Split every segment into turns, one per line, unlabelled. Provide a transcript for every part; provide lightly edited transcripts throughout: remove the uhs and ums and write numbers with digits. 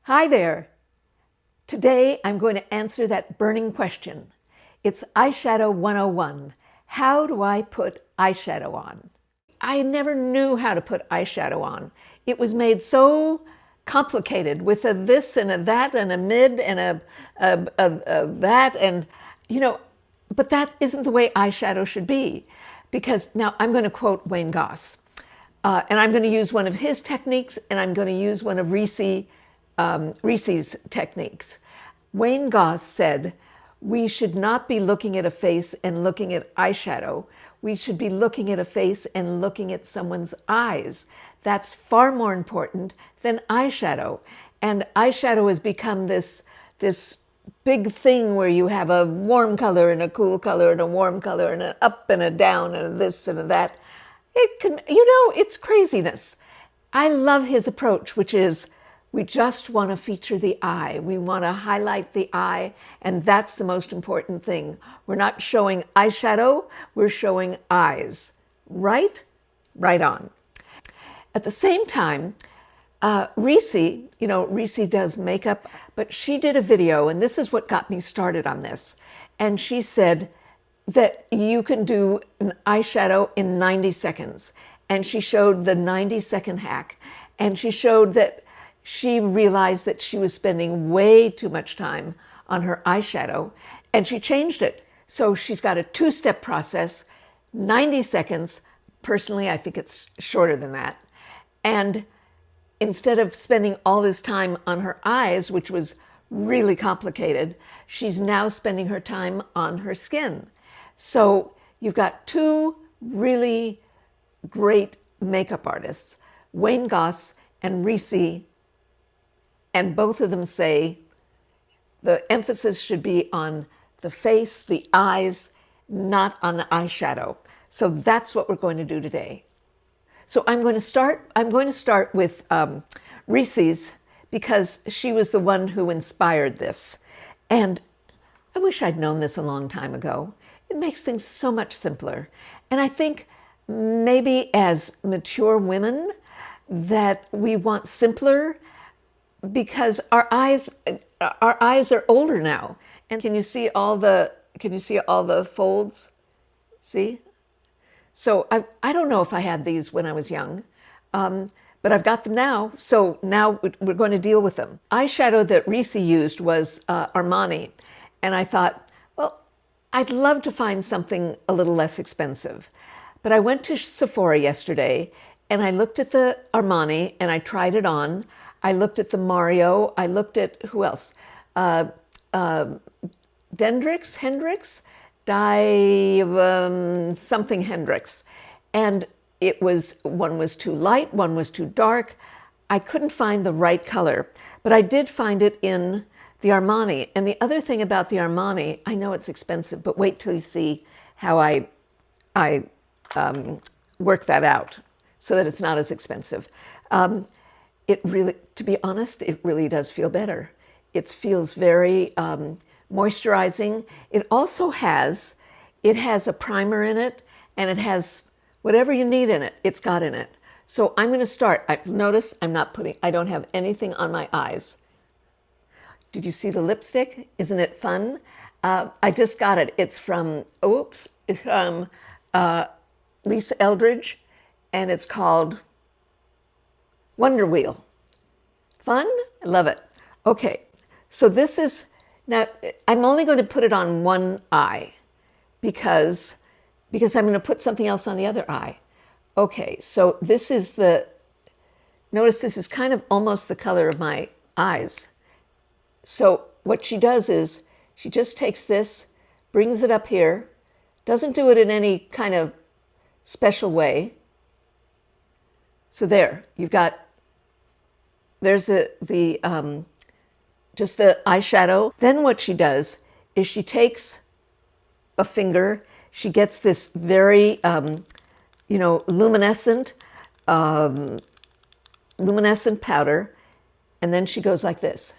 Hi there. Today I'm going to answer that burning question. It's Eyeshadow 101. How do I put eyeshadow on? I never knew how to put eyeshadow on. It was made so complicated with a this and a that and a mid and a that and, but that isn't the way eyeshadow should be. Because now I'm going to quote Wayne Goss. And I'm going to use one of his techniques, and I'm going to use one of Reese's techniques. Wayne Goss said, we should not be looking at a face and looking at eyeshadow. We should be looking at a face and looking at someone's eyes. That's far more important than eyeshadow. And eyeshadow has become this big thing where you have a warm color and a cool color and a warm color and an up and a down and a this and a that. It can, it's craziness. I love his approach, which is we just want to feature the eye. We want to highlight the eye, and that's the most important thing. We're not showing eyeshadow, we're showing eyes. Right? Right on. At the same time, Reese does makeup, but she did a video, and this is what got me started on this. And she said that you can do an eyeshadow in 90 seconds. And she showed the 90-second hack. And she showed that she realized that she was spending way too much time on her eyeshadow, and she changed it. So she's got a two-step process, 90 seconds. Personally, I think it's shorter than that. And instead of spending all this time on her eyes, which was really complicated, she's now spending her time on her skin. So you've got two really great makeup artists, Wayne Goss and Reese, and both of them say the emphasis should be on the face, the eyes, not on the eyeshadow. So that's what we're going to do today. So I'm going to start with Reese's, because she was the one who inspired this. And I wish I'd known this a long time ago. It makes things so much simpler. And I think maybe as mature women that we want simpler, because our eyes are older now. And can you see all the folds? See? So I don't know if I had these when I was young, but I've got them now. So now we're going to deal with them. Eyeshadow that Reese used was Armani. And I thought, well, I'd love to find something a little less expensive. But I went to Sephora yesterday and I looked at the Armani and I tried it on. I looked at the Mario. I looked at, who else? Hendrix, something Hendrix. And one was too light, one was too dark. I couldn't find the right color, but I did find it in the Armani. And the other thing about the Armani, I know it's expensive, but wait till you see how I work that out so that it's not as expensive. It really, to be honest, it really does feel better. It feels very moisturizing. It also has a primer in it, and it has whatever you need in it, it's got in it. So I'm going to start. Notice I don't have anything on my eyes. Did you see the lipstick? Isn't it fun? I just got it. It's from, Lisa Eldridge, and it's called Wonder Wheel. Fun? I love it. Okay, so this is, now I'm only going to put it on one eye because I'm going to put something else on the other eye. Okay, so this is notice this is kind of almost the color of my eyes. So what she does is she just takes this, brings it up here, doesn't do it in any kind of special way. So there's just the eyeshadow. Then what she does is she takes a finger, she gets this very, luminescent powder, and then she goes like this.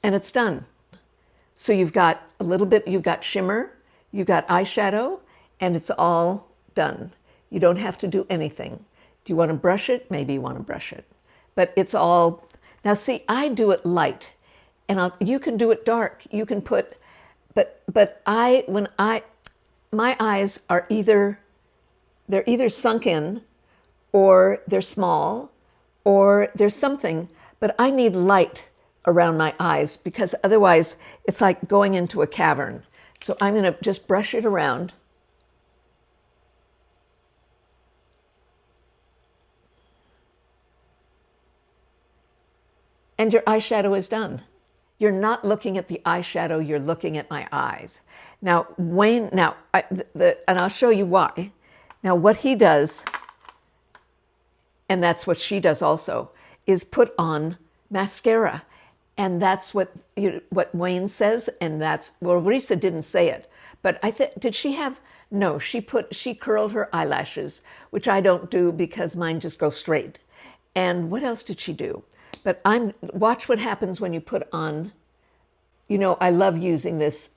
And it's done. So you've got a little bit, you've got shimmer, you've got eyeshadow, and it's all done. You don't have to do anything. Do you want to brush it? Maybe you want to brush it. But it's all, now see, I do it light, and you can do it dark. You can put, my eyes are they're either sunk in, or they're small, or there's something, but I need light around my eyes because otherwise it's like going into a cavern. So I'm going to just brush it around. And your eyeshadow is done. You're not looking at the eyeshadow, you're looking at my eyes. Now, Wayne, and I'll show you why. Now, what he does, and that's what she does also, is put on mascara. And that's what Wayne says, and well, Risa didn't say it, but did she have, no, she curled her eyelashes, which I don't do because mine just go straight. And what else did she do? But watch what happens when you put on, I love using this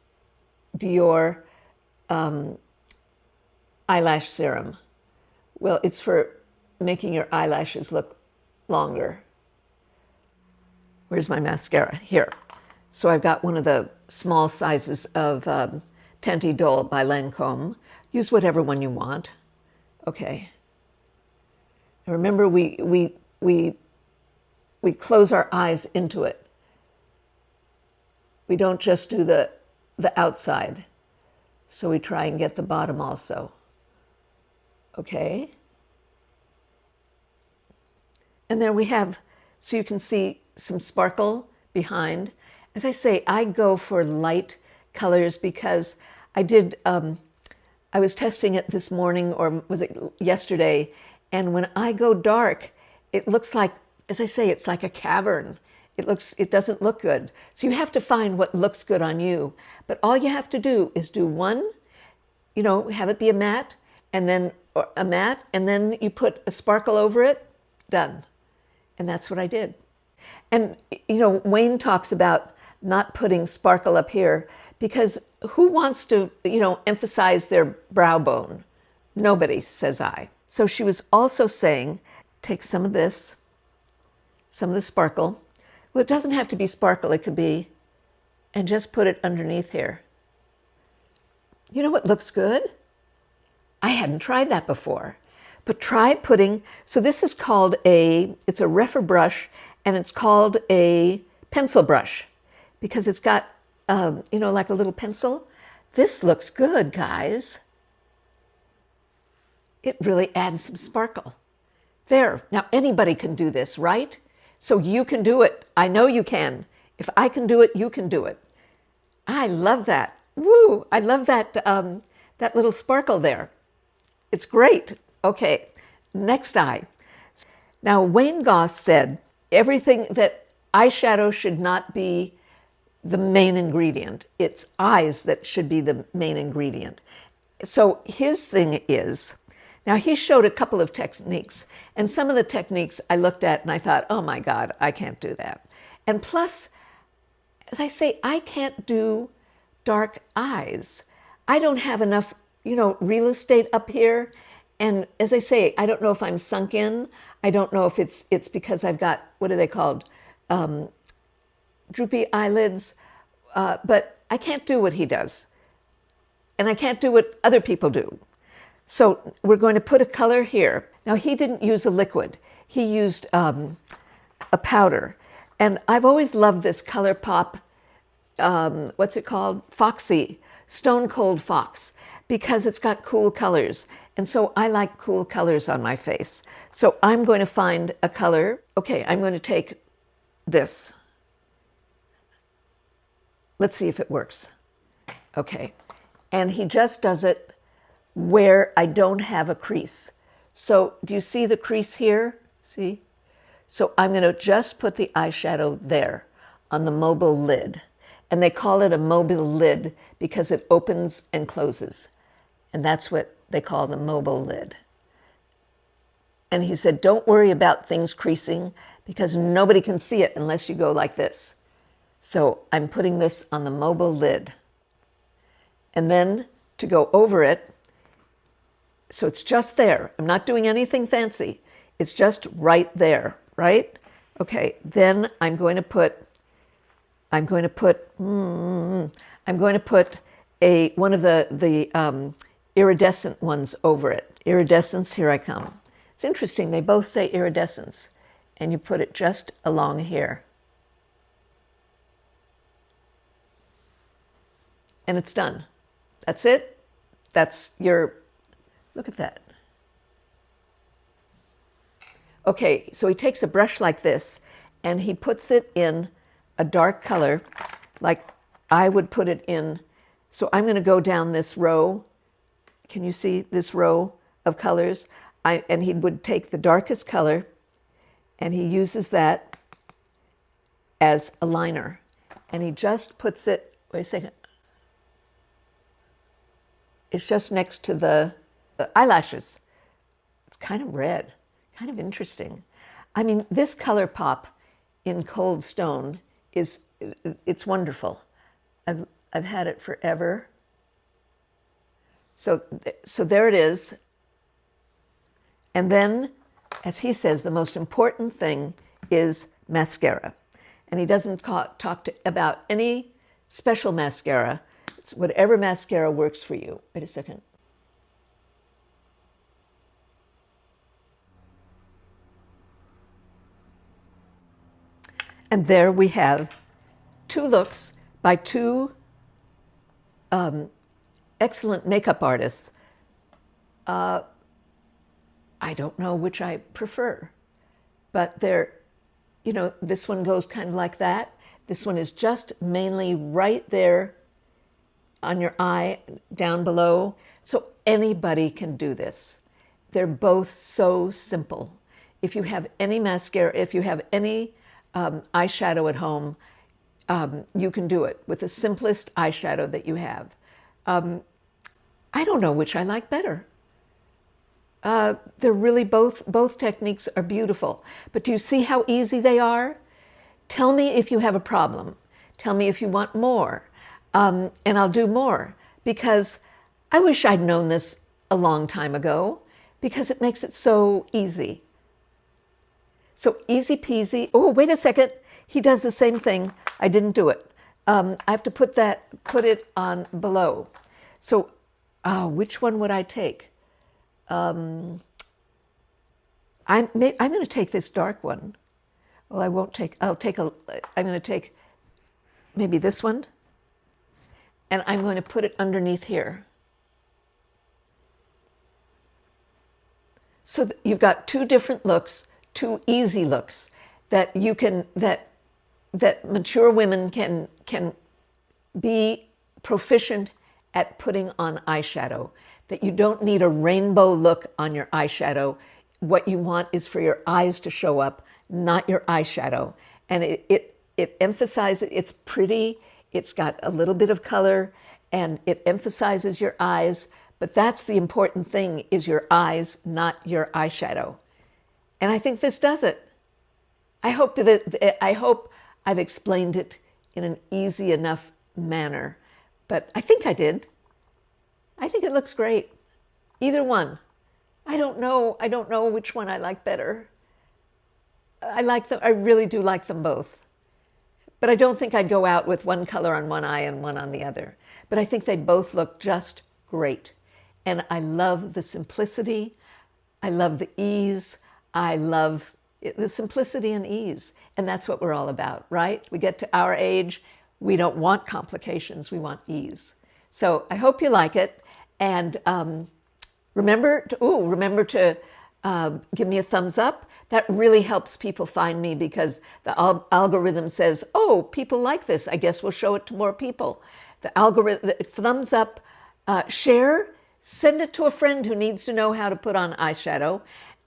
Dior eyelash serum. Well, it's for making your eyelashes look longer. Where's my mascara? Here. So I've got one of the small sizes of Teint D'Or by Lancome. Use whatever one you want. Okay. And remember, we close our eyes into it. We don't just do the outside. So we try and get the bottom also. Okay. And then we have, so you can see some sparkle behind. As I say, I go for light colors because I was testing it this morning, or was it yesterday? And when I go dark, it looks like, as I say, it's like a cavern. It doesn't look good. So you have to find what looks good on you. But all you have to do is do one, have it be a matte, and then you put a sparkle over it, done. And that's what I did. And, Wayne talks about not putting sparkle up here because who wants to, emphasize their brow bone? Nobody, says I. So she was also saying, take some of this, some of the sparkle. Well, it doesn't have to be sparkle, it could be, and just put it underneath here. You know what looks good? I hadn't tried that before. But try putting, so this is called it's a Refer brush, and it's called a pencil brush because it's got, like a little pencil. This looks good, guys. It really adds some sparkle. There, now anybody can do this, right? So you can do it. I know you can. If I can do it, you can do it. I love that. Woo! I love that, that little sparkle there. It's great. Okay, next eye. Now, Wayne Goss said everything that eyeshadow should not be the main ingredient. It's eyes that should be the main ingredient. So his thing is, now he showed a couple of techniques, and some of the techniques I looked at and I thought, oh my God, I can't do that. And plus, as I say, I can't do dark eyes. I don't have enough, real estate up here. And as I say, I don't know if I'm sunk in. I don't know if it's because I've got, what are they called? Droopy eyelids. But I can't do what he does. And I can't do what other people do. So we're going to put a color here. Now, he didn't use a liquid. He used a powder. And I've always loved this ColourPop, what's it called? Foxy, Stone Cold Fox, because it's got cool colors. And so I like cool colors on my face. So I'm going to find a color. Okay, I'm going to take this. Let's see if it works. Okay. And he just does it where I don't have a crease. So do you see the crease here? See? So I'm going to just put the eyeshadow there on the mobile lid. And they call it a mobile lid because it opens and closes. And that's what they call the mobile lid. And he said, don't worry about things creasing because nobody can see it unless you go like this. So I'm putting this on the mobile lid. And then to go over it, So it's just there. I'm not doing anything fancy. It's just right there, right? Okay, then I'm going to put one of the iridescent ones over it. Iridescence, here I come. It's interesting, they both say iridescence. And you put it just along here. And it's done. That's it. That's your, look at that. Okay, so he takes a brush like this and he puts it in a dark color, like I would put it in. So I'm going to go down this row. Can you see this row of colors? And he would take the darkest color and he uses that as a liner. And he just puts it, wait a second. It's just next to the eyelashes. It's kind of red, kind of interesting. I mean, this color pop in Cold Stone it's wonderful. I've had it forever. So there it is. And then, as he says, the most important thing is mascara. And he doesn't talk about any special mascara. It's whatever mascara works for you. Wait a second. And there we have two looks by two excellent makeup artists. I don't know which I prefer, but they're, you know, this one goes kind of like that. This one is just mainly right there on your eye, down below. So anybody can do this. They're both so simple. If you have any mascara, if you have any eyeshadow at home, you can do it with the simplest eyeshadow that you have. I don't know which I like better. They're really both techniques are beautiful. But do you see how easy they are? Tell me if you have a problem. Tell me if you want more. And I'll do more, because I wish I'd known this a long time ago, because it makes it so easy. So easy peasy. Oh, wait a second. He does the same thing. I didn't do it. I have to put it on below. So which one would I take? I'm going to take this dark one. Well, I'm going to take maybe this one. And I'm going to put it underneath here. So you've got two different looks, two easy looks that you can, that mature women can be proficient at putting on eyeshadow. That you don't need a rainbow look on your eyeshadow. What you want is for your eyes to show up, not your eyeshadow. And it emphasizes, it's pretty, it's got a little bit of color, and it emphasizes your eyes. But that's the important thing, is your eyes, not your eyeshadow. And I think this does it. I hope I've explained it in an easy enough manner, but I think I did. I think it looks great. Either one. I don't know which one I like better. I like them. I really do like them both. But I don't think I'd go out with one color on one eye and one on the other. But I think they both look just great. And I love the simplicity. I love the ease. I love the simplicity and ease. And that's what we're all about, right? We get to our age, we don't want complications, we want ease. So I hope you like it. And remember to give me a thumbs up. That really helps people find me, because the algorithm says, oh, people like this. I guess we'll show it to more people. The algorithm, thumbs up, share, send it to a friend who needs to know how to put on eyeshadow,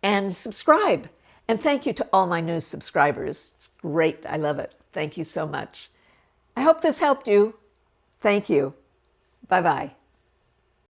and subscribe. And thank you to all my new subscribers. It's great. I love it. Thank you so much. I hope this helped you. Thank you. Bye-bye.